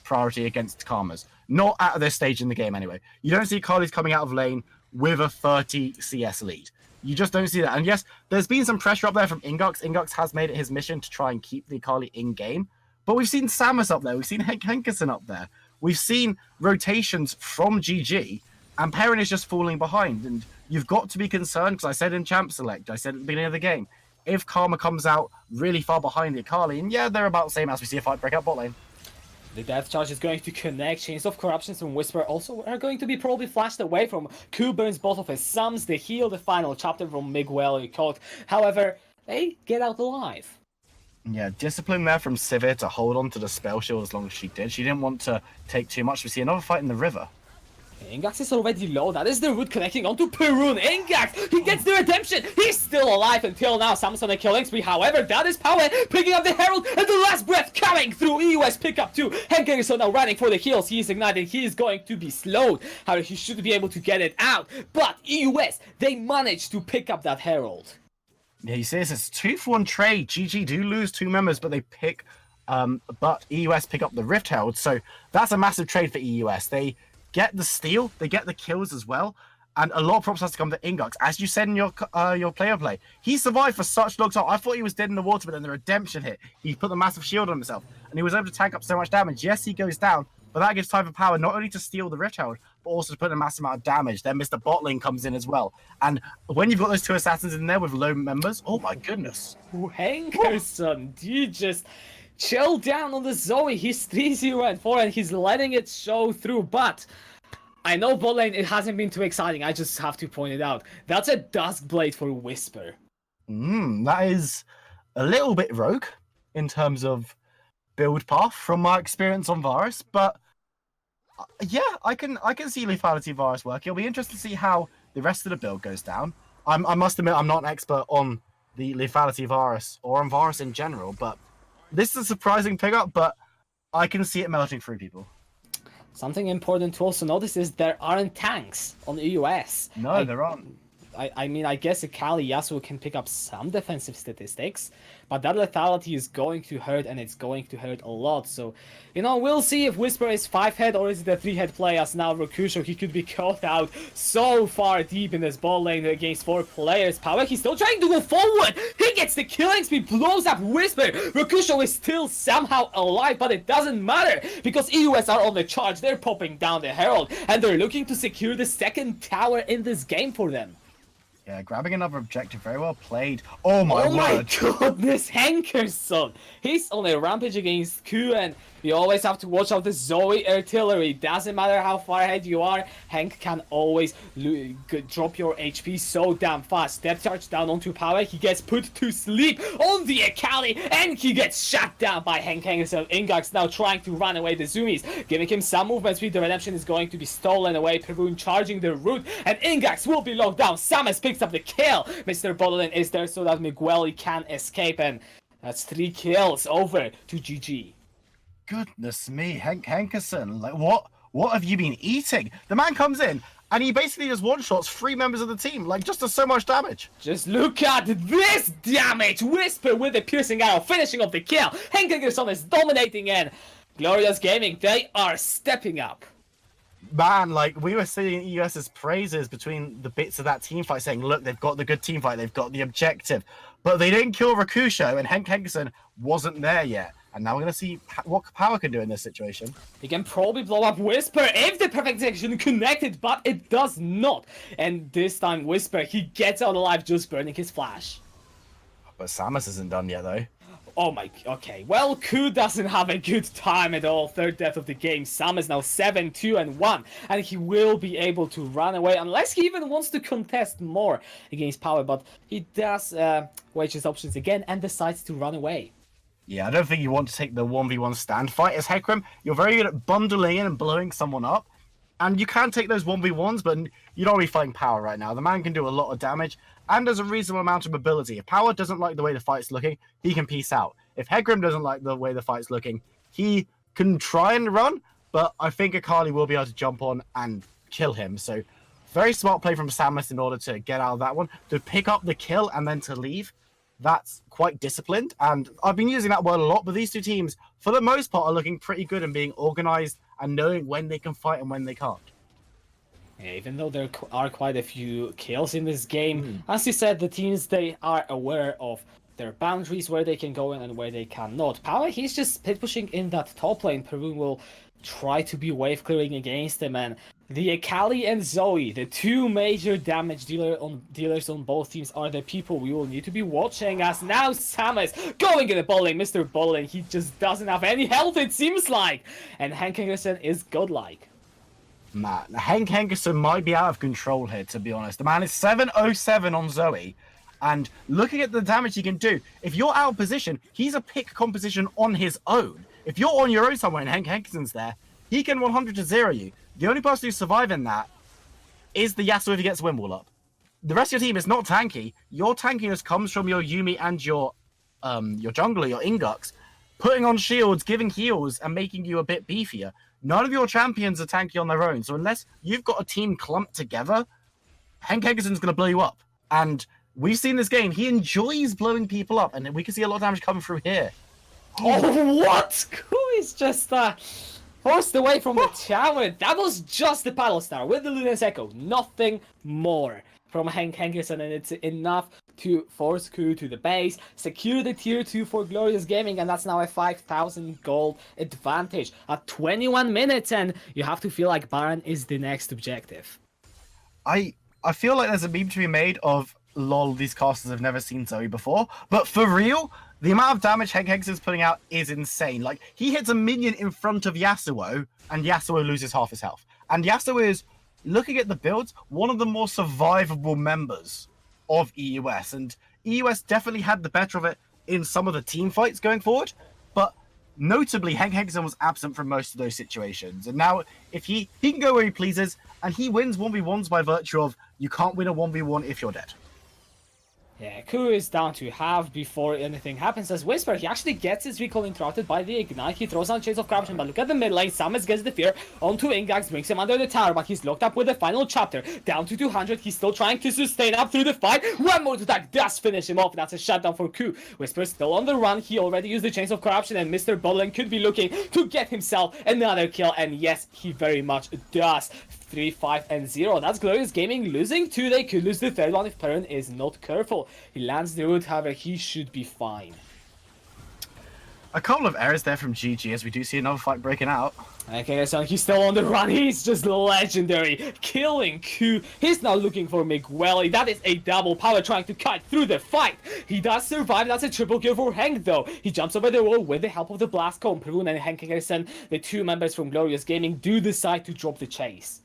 [SPEAKER 2] priority against Karmas. Not at this stage in the game, anyway. You don't see Akalis coming out of lane with a 30 CS lead. You just don't see that. And yes, there's been some pressure up there from Ingux. Ingux has made it his mission to try and keep the Akali in game. But we've seen Samus up there. We've seen Henk Henkerson up there. We've seen rotations from GG, and Perrin is just falling behind. And you've got to be concerned, because I said in Champ Select, I said at the beginning of the game, if Karma comes out really far behind the Akali, and yeah, they're about the same as we see a fight break up bot lane.
[SPEAKER 1] The Death Charge is going to connect. Chains of Corruptions from Whisper also are going to be probably flashed away from Q burns both of his sums. They heal the final chapter from Miguel caught. However, they get out alive.
[SPEAKER 2] Yeah, discipline there from Sivir to hold on to the spell shield as long as she did. She didn't want to take too much. We see another fight in the river.
[SPEAKER 1] Ingax is already low. That is the root connecting onto Perun. Ingax, he gets the redemption. He's still alive until now. Samus on the killing spree. However, that is Power picking up the Herald and the last breath coming through. EUS pick up too. Henker is now running for the heals. He is ignited. He is going to be slowed. However, he should be able to get it out. But EUS, they managed to pick up that Herald.
[SPEAKER 2] Yeah, he says it's 2-for-1 trade. GG do lose 2 members, but they pick, but EUS pick up the Rift Herald. So that's a massive trade for EUS. They get the steal, they get the kills as well, and a lot of props has to come to Ingox. As you said in your player play, he survived for such long time. I thought he was dead in the water, but then the redemption hit. He put the massive shield on himself, and he was able to tank up so much damage. Yes, he goes down, but that gives time for Power not only to steal the Rift Herald, but also to put a massive amount of damage. Then Mr. Botlane comes in as well. And when you've got those 2 assassins in there with low members, oh my goodness.
[SPEAKER 1] Henkerson, you just chill down on the Zoe. He's 3-0-4 and he's letting it show through, but I know bot lane, it hasn't been too exciting. I just have to point it out. That's a Duskblade for Whisper.
[SPEAKER 2] That is a little bit rogue in terms of build path from my experience on Varus, but yeah, I can see Lethality Varus work. It'll be interesting to see how the rest of the build goes down. I must admit, I'm not an expert on the Lethality Varus or on Varus in general, but this is a surprising pickup, but I can see it melting through people.
[SPEAKER 1] Something important to also notice is there aren't tanks on EUS.
[SPEAKER 2] No, there aren't.
[SPEAKER 1] I mean, I guess Akali Yasuo can pick up some defensive statistics, but that lethality is going to hurt, and it's going to hurt a lot. So, you know, we'll see if Whisper is 5-head or is it a 3-head play, as now Rokusho, he could be caught out so far deep in this ball lane against 4 players. Power, he's still trying to go forward. He gets the killing speed, blows up Whisper. Rokusho is still somehow alive, but it doesn't matter because EUS are on the charge. They're popping down the Herald, and they're looking to secure the second tower in this game for them.
[SPEAKER 2] Yeah, grabbing another objective, very well played. Oh my
[SPEAKER 1] goodness, Henkerson! He's on a rampage against Q, and you always have to watch out the Zoe artillery. Doesn't matter how far ahead you are, Hank can always drop your HP so damn fast. Step charge down onto Power, he gets put to sleep on the Akali, and he gets shut down by Hank Henkerson. Ingax now trying to run away the Zoomies, giving him some movement speed. The redemption is going to be stolen away. Perun charging the root, and Ingax will be locked down. Samus picks up the kill. Mr. Botlane is there so that Miguel can escape, and that's 3 kills over to GG.
[SPEAKER 2] Goodness me, Hank Henkerson, like what have you been eating? The man comes in and he basically just one-shots 3 members of the team, like just does so much damage.
[SPEAKER 1] Just look at this damage! Whisper with the piercing arrow, finishing off the kill. Hank Henkerson is dominating, and Glorious Gaming, they are stepping up.
[SPEAKER 2] Man, like, we were seeing EUS's praises between the bits of that team fight, saying, look, they've got the good team fight, they've got the objective. But they didn't kill Rokusho, and Hank Henkerson wasn't there yet. And now we're going to see what Power can do in this situation.
[SPEAKER 1] He can probably blow up Whisper if the perfect section connected, but it does not. And this time, Whisper, he gets out alive just burning his flash.
[SPEAKER 2] But Samus isn't done yet, though.
[SPEAKER 1] Oh my, okay. Well, Ku doesn't have a good time at all. 3rd death of the game. Sam is now 7-2-1, and he will be able to run away unless he even wants to contest more against Power, but he does wage his options again and decides to run away.
[SPEAKER 2] Yeah, I don't think you want to take the 1v1 stand fight as Hecarim. You're very good at bundling in and blowing someone up, and you can take those 1v1s, but you don't be fighting Power right now. The man can do a lot of damage, and there's a reasonable amount of mobility. If Power doesn't like the way the fight's looking, he can peace out. If Hecarim doesn't like the way the fight's looking, he can try and run, but I think Akali will be able to jump on and kill him. So, very smart play from Samus in order to get out of that one. To pick up the kill and then to leave, that's quite disciplined. And I've been using that word a lot, but these 2 teams, for the most part, are looking pretty good and being organized and knowing when they can fight and when they can't.
[SPEAKER 1] Yeah, even though there are quite a few kills in this game, as you said, the teams, they are aware of There are boundaries where they can go in and where they cannot. Power, he's just split pushing in that top lane. Perun will try to be wave clearing against him, and the Akali and Zoe, the two major damage dealers on both teams, are the people we will need to be watching. As now Samus going in the bot lane. Mr. Bot lane, he just doesn't have any health, it seems like, and Hank Henderson is godlike.
[SPEAKER 2] Man, Hank Henderson might be out of control here, to be honest. The man is 707 on Zoe, and looking at the damage he can do, if you're out of position, he's a pick composition on his own. If you're on your own somewhere and Hank Henderson's there, he can 100-0 you. The only person who's surviving that is the Yasuo if he gets Windwall up. The rest of your team is not tanky. Your tankiness comes from your Yuumi and your jungler, your Ingux, putting on shields, giving heals, and making you a bit beefier. None of your champions are tanky on their own, so unless you've got a team clumped together, Hank Henderson's going to blow you up. And we've seen this game. He enjoys blowing people up, and we can see a lot of damage coming through here.
[SPEAKER 1] Oh, what? Who is just forced away from the tower? That was just the Battle Star with the Luna's Echo. Nothing more from Hank Henderson, and it's enough to force Ku to the base, secure the tier 2 for Glorious Gaming, and that's now a 5,000 gold advantage at 21 minutes, and you have to feel like Baron is the next objective.
[SPEAKER 2] I feel like there's a meme to be made of, lol, these casters have never seen Zoe before, but for real, the amount of damage Hank Henderson's putting out is insane. Like, he hits a minion in front of Yasuo, and Yasuo loses half his health. And Yasuo is, looking at the builds, one of the more survivable members of EUS. And EUS definitely had the better of it in some of the team fights going forward. But notably, Hank Henderson was absent from most of those situations. And now, if he can go where he pleases, and he wins 1v1s by virtue of, you can't win a 1v1 if you're dead.
[SPEAKER 1] Yeah, Ku is down to half before anything happens as Whisper, he actually gets his recall interrupted by the Ignite, he throws down Chains of Corruption, but look at the mid lane, Samus gets the fear onto Ingax, brings him under the tower, but he's locked up with the final chapter, down to 200, he's still trying to sustain up through the fight, one more attack does finish him off, that's a shutdown for Ku. Whisper's still on the run, he already used the Chains of Corruption, and Mr. Botlane could be looking to get himself another kill, and yes, he very much does. 3, 5, and 0. That's Glorious Gaming losing 2. They could lose the third one if Perrin is not careful. He lands the root, however, he should be fine.
[SPEAKER 2] A couple of errors there from GG as we do see another fight breaking out.
[SPEAKER 1] Okay, so he's still on the run. He's just legendary. Killing Ku. He's now looking for Migueli. That is a double power trying to cut through the fight. He does survive. That's a triple kill for Hank, though. He jumps over the wall with the help of the Blast Cone. Perun and Hank Henderson, the two members from Glorious Gaming, do decide to drop the chase.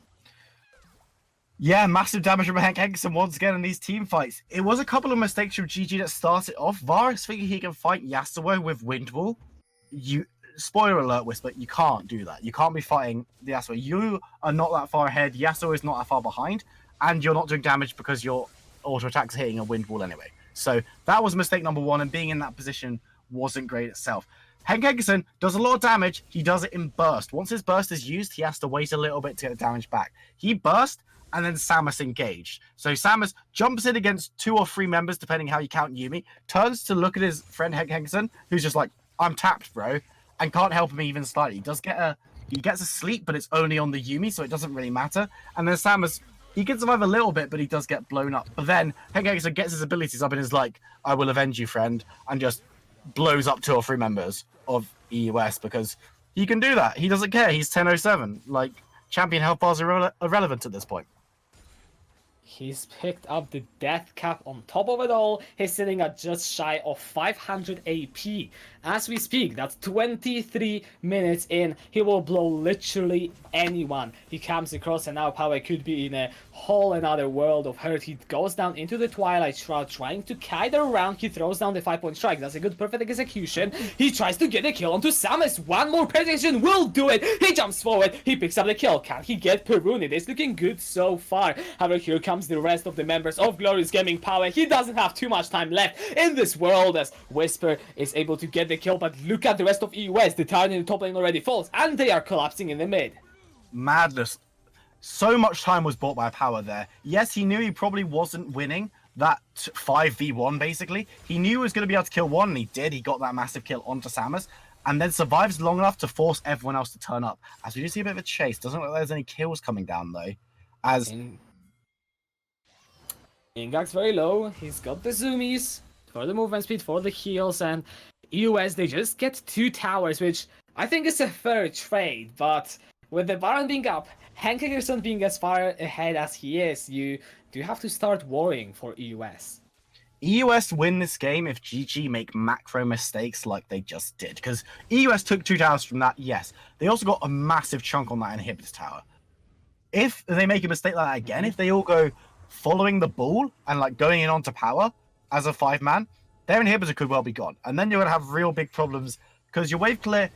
[SPEAKER 2] Yeah, massive damage from Hank Henderson once again in these team fights. It was a couple of mistakes from GG that started off. Varus thinking he can fight Yasuo with Windwall. Spoiler alert, Whisper, you can't do that. You can't be fighting the Yasuo. You are not that far ahead. Yasuo is not that far behind. And you're not doing damage because your auto attack's hitting a Windwall anyway. So that was mistake number one, and being in that position wasn't great itself. Hank Henderson does a lot of damage. He does it in burst. Once his burst is used, he has to wait a little bit to get the damage back. He burst, and then Samus engaged. So Samus jumps in against 2 or 3 members, depending how you count Yuumi, turns to look at his friend Hank Henderson, who's just like, I'm tapped, bro, and can't help him even slightly. He gets a sleep, but it's only on the Yuumi, so it doesn't really matter. And then Samus, he can survive a little bit, but he does get blown up. But then Hank Henderson gets his abilities up and is like, I will avenge you, friend, and just blows up 2 or 3 members of EUS because he can do that. He doesn't care. He's 1007. Like, champion health bars are irrelevant at this point.
[SPEAKER 1] He's picked up the death cap on top of it all. He's sitting at just shy of 500 AP. As we speak, that's 23 minutes in. He will blow literally anyone he comes across, and now Power could be in a whole another world of hurt. He goes down into the Twilight Shroud, trying to kite around. He throws down the 5-point strike. That's a good perfect execution. He tries to get a kill onto Samus. One more precision will do it. He jumps forward. He picks up the kill. Can he get Perun? It is looking good so far. However, here comes the rest of the members of Glorious Gaming Power. He doesn't have too much time left in this world as Whisper is able to get the kill, but look at the rest of EUS. The turn in the top lane already falls, and they are collapsing in the mid.
[SPEAKER 2] Madness. So much time was bought by Power there. Yes, he knew he probably wasn't winning that 5v1 basically. He knew he was going to be able to kill one, and he did. He got that massive kill onto Samus, and then survives long enough to force everyone else to turn up. As we do see a bit of a chase. Doesn't look like there's any kills coming down though. As
[SPEAKER 1] Ingak's very low. He's got the zoomies. for the movement speed, for the heals, and EUS, they just get 2 towers, which I think is a fair trade, but with the Baron being up, Hank Hickerson being as far ahead as he is, you do have to start worrying for EUS.
[SPEAKER 2] EUS win this game if GG make macro mistakes like they just did, because EUS took 2 towers from that, yes. They also got a massive chunk on that inhibitor tower. If they make a mistake like that again, if they all go following the ball and like going in onto power as a 5-man, their inhibitor could well be gone. And then you're going to have real big problems, because your wave clear,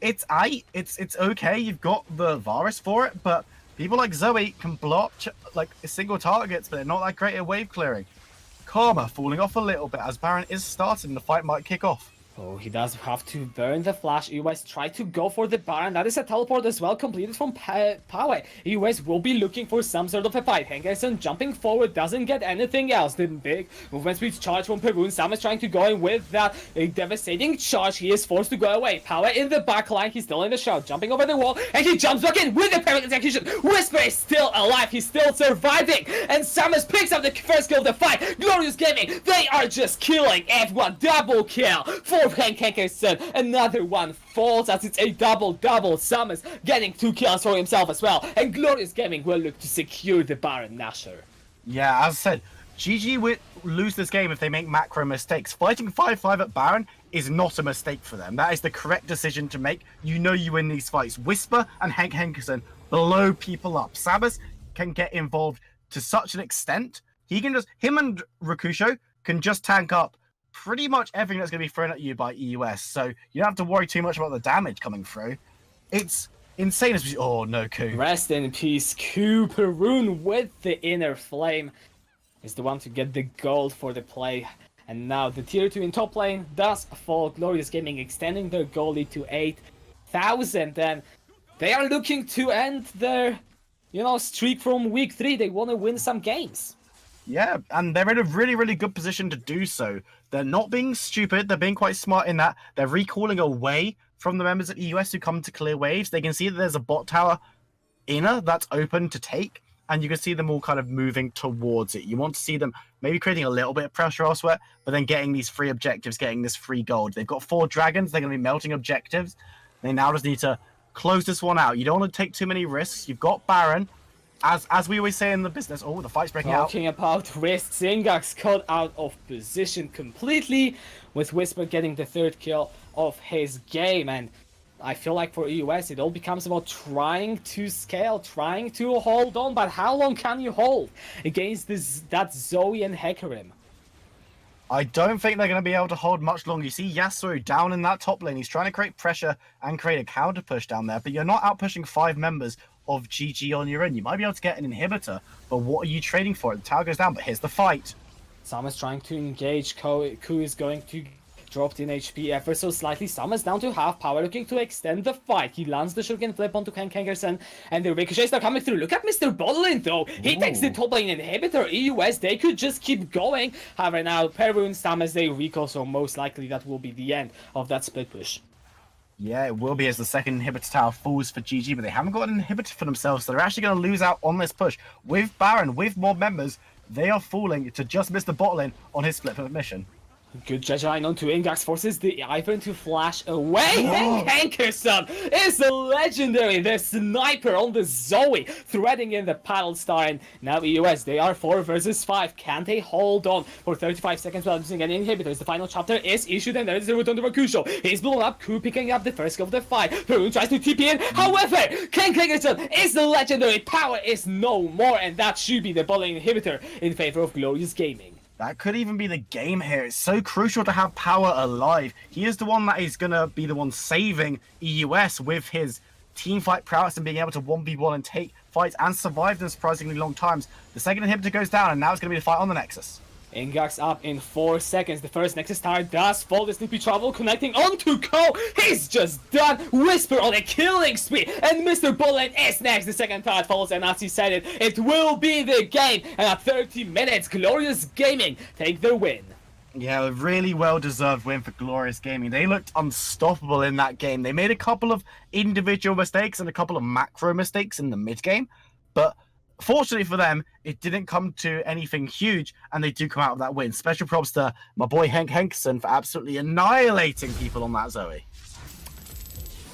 [SPEAKER 2] it's okay, you've got the Varus for it, but people like Zoe can block like single targets, but they're not that great at wave clearing. Karma falling off a little bit as Baron is starting, the fight might kick off.
[SPEAKER 1] Oh, he does have to burn the flash. EUS try to go for the Baron. That is a teleport as well, completed from Power. EUS will be looking for some sort of a fight. Hengerson jumping forward, doesn't get anything else. The big movement speed charge from Perun. Sam is trying to go in with that devastating charge. He is forced to go away. Power in the back line. He's still in the shroud, jumping over the wall, and he jumps back in with the perfect execution. Whisper is still alive. He's still surviving, and Samus picks up the first kill of the fight. Glorious Gaming, they are just killing everyone. Double kill for Hank Hickerson. Another one falls as it's a double. Samus getting 2 kills for himself as well, and Glorious Gaming will look to secure the Baron Nashor.
[SPEAKER 2] Yeah, as I said, GG will lose this game if they make macro mistakes. Fighting 5-5 at Baron is not a mistake for them. That is the correct decision to make. You know you win these fights. Whisper and Hank Henkerson blow people up. Samus can get involved to such an extent. Him and Rakusho can just tank up pretty much everything that's going to be thrown at you by EUS. So you don't have to worry too much about the damage coming through. It's insane. Oh no, Ku.
[SPEAKER 1] Rest in peace, Ku. Perun with the inner flame is the one to get the gold for the play. And now the tier 2 in top lane does fall. Glorious Gaming extending their goal lead to 8,000. And they are looking to end their, streak from week 3. They want to win some games.
[SPEAKER 2] Yeah, and they're in a really, really good position to do so. They're not being stupid. They're being quite smart in that they're recalling away from the members of EUS who come to clear waves. They can see that there's a bot tower inner that's open to take, and you can see them all kind of moving towards it. You want to see them maybe creating a little bit of pressure elsewhere, but then getting these free objectives, getting this free gold. They've got 4 dragons. They're going to be melting objectives. They now just need to close this one out. You don't want to take too many risks. You've got Baron. As we always say in the business, oh, the fight's breaking out.
[SPEAKER 1] Talking about risks, Ingax got out of position completely, with Whisper getting the 3rd kill of his game. And I feel like for EUS, it all becomes about trying to scale, trying to hold on. But how long can you hold against that Zoe and Hecarim?
[SPEAKER 2] I don't think they're going to be able to hold much longer. You see Yasuo down in that top lane. He's trying to create pressure and create a counter push down there, but you're not out pushing 5 members of GG on your own. You might be able to get an inhibitor, but what are you trading for? The tower goes down, but here's the fight.
[SPEAKER 1] Samus trying to engage. Ku is going to drop in HP ever so slightly. Samus down to half power, looking to extend the fight. He lands the shuriken flip onto Hank Henkerson, and the ricochets are coming through. Look at Mr. Bodlin though. He takes the top lane inhibitor. EUS, they could just keep going. However, now Perun, Samus, they recall, so most likely that will be the end of that split push.
[SPEAKER 2] Yeah, it will be as the second inhibitor tower falls for GG, but they haven't got an inhibitor for themselves, so they're actually going to lose out on this push. With Baron, with more members, they are falling to just miss the bot lane on his split mission.
[SPEAKER 1] Good Jedi onto Ingax, forces the Ivan to flash away. Hank Henkerson is the legendary, the sniper on the Zoe, threading in the paddle star. And now EUS, they are 4 versus 5. Can they hold on for 35 seconds without using any inhibitors? The final chapter is issued, and there is a return to Rakusho. He's blown up, Ku picking up the first kill of the fight. Perun tries to TP in. However, Hank Henkerson is the legendary. Power is no more, and that should be the bowling inhibitor in favor of Glorious Gaming.
[SPEAKER 2] That could even be the game here. It's so crucial to have Power alive. He is the one that is going to be the one saving EUS with his team fight prowess and being able to 1v1 and take fights and survive them surprisingly long times. The second inhibitor goes down, and now it's going to be the fight on the Nexus.
[SPEAKER 1] Ingax up in 4 seconds. The first Nexus tower does fall. The Sleepy Travel connecting onto Ko. He's just done. Whisper on a killing spree. And Mr. Bullet is next. The second tower falls, and as he said it will be the game. And at 30 minutes, Glorious Gaming take the win.
[SPEAKER 2] Yeah, a really well-deserved win for Glorious Gaming. They looked unstoppable in that game. They made a couple of individual mistakes and a couple of macro mistakes in the mid-game, but fortunately for them, it didn't come to anything huge, and they do come out of that win. Special props to my boy Henk Henkerson for absolutely annihilating people on that Zoe.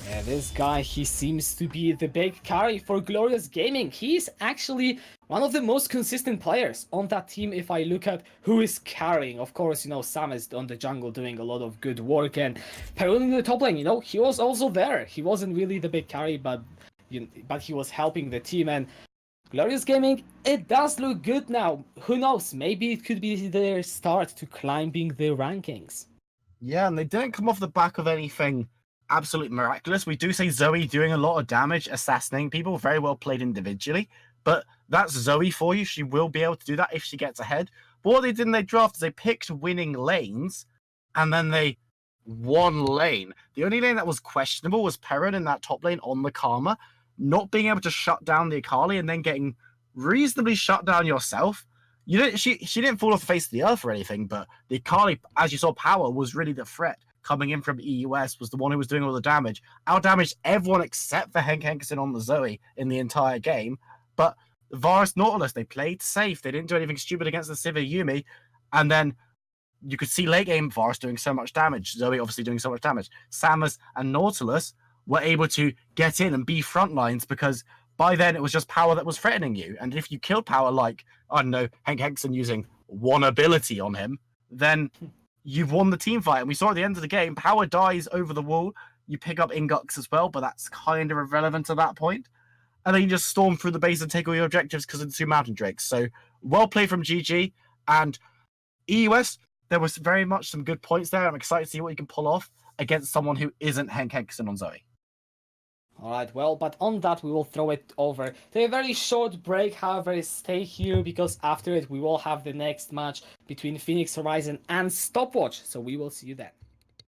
[SPEAKER 1] Yeah, this guy, he seems to be the big carry for Glorious Gaming. He's actually one of the most consistent players on that team if I look at who is carrying. Of course, you know, Sam is on the jungle doing a lot of good work, and Perun in the top lane, you know, he was also there. He wasn't really the big carry, but he was helping the team. And Glorious Gaming, it does look good now. Who knows, maybe it could be their start to climbing the rankings.
[SPEAKER 2] Yeah, and they didn't come off the back of anything absolutely miraculous. We do say Zoe doing a lot of damage, assassinating people, very well played individually, but that's Zoe for you. She will be able to do that if she gets ahead. But what they did in their draft is they picked winning lanes, and then they won lane. The only lane that was questionable was Perrin in that top lane on the Karma, not being able to shut down the Akali and then getting reasonably shut down yourself. She didn't fall off the face of the earth or anything, but the Akali, as you saw, power was really the threat. Coming in from EUS was the one who was doing all the damage. Outdamaged everyone except for Henk Henkerson on the Zoe in the entire game. But Varus Nautilus, they played safe. They didn't do anything stupid against the Sivir Yumi. And then you could see late game Varus doing so much damage. Zoe obviously doing so much damage. Samus and Nautilus were able to get in and be front lines because by then it was just power that was threatening you. And if you killed power like, I don't know, Henk Henkerson using one ability on him, then you've won the team fight. And we saw at the end of the game, power dies over the wall. You pick up Ingux as well, but that's kind of irrelevant at that point. And then you just storm through the base and take all your objectives because of the two Mountain Drakes. So well played from GG. And EUS, there was very much some good points there. I'm excited to see what you can pull off against someone who isn't Henk Henkerson on Zoe.
[SPEAKER 1] Alright, well, but on that we will throw it over to a very short break. However, stay here because after it we will have the next match between Phoenix Horizon and Stopwatch. So we will see you then.